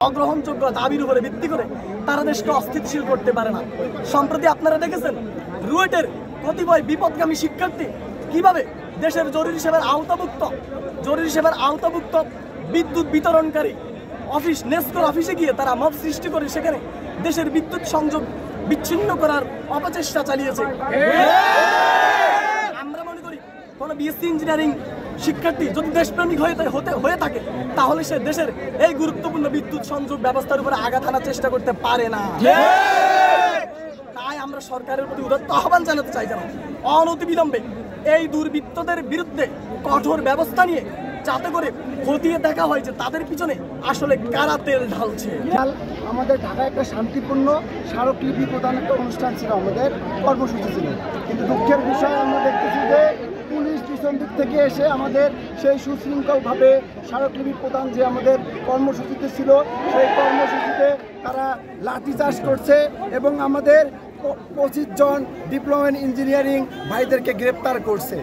অগ্রহণযোগ্য দাবির উপরে ভিত্তি করে তারা দেশকে অস্থিতিশীল করতে পারে না। সম্প্রতি আপনারা দেখেছেন রুয়েটের কতিপয় বিপদগামী শিক্ষার্থী কিভাবে দেশের জরুরি সেবার আওতাভুক্ত বিদ্যুৎ বিতরণকারী অফিস নেস্কোর অফিসে গিয়ে তারা মব সৃষ্টি করে সেখানে দেশের বিদ্যুৎ সংযোগ বিচ্ছিন্ন করার অপচেষ্টা চালিয়েছে। আমরা মনে করি কোন বিএসসি ইঞ্জিনিয়ারিং শিক্ষার্থী যদি দেশপ্রেমিক হয়ে থাকে তাহলে সে দেশের এই গুরুত্বপূর্ণ বিদ্যুৎ সংযোগ ব্যবস্থার উপরে আঘাত আনার চেষ্টা করতে পারে না। তাই আমরা সরকারের প্রতি উদাত্ত আহ্বান জানাতে চাই যেন অনতিবিলম্বে এই দুর্বৃত্তদের বিরুদ্ধে কঠোর ব্যবস্থা নিয়ে যাতে করে খতিয়ে দেখা হয় যে তাদের পিছনে আসলে কারা তেল ঢালছে। আমাদের ঢাকায় একটা শান্তিপূর্ণ স্মারকলিপি প্রদান একটা অনুষ্ঠান ছিল, আমাদের কর্মসূচি ছিল, কিন্তু দুঃখের বিষয় আমরা দেখতেছি যে পুলিশ পিছন দিক থেকে এসে আমাদের সেই সুশৃঙ্খলভাবে স্মারকলিপি প্রদান যে আমাদের কর্মসূচিতে ছিল সেই কর্মসূচিতে তারা লাঠিচার্জ করছে এবং আমাদের 25 জন ডিপ্লোমা ইন ইঞ্জিনিয়ারিং ভাইদেরকে গ্রেপ্তার করছে।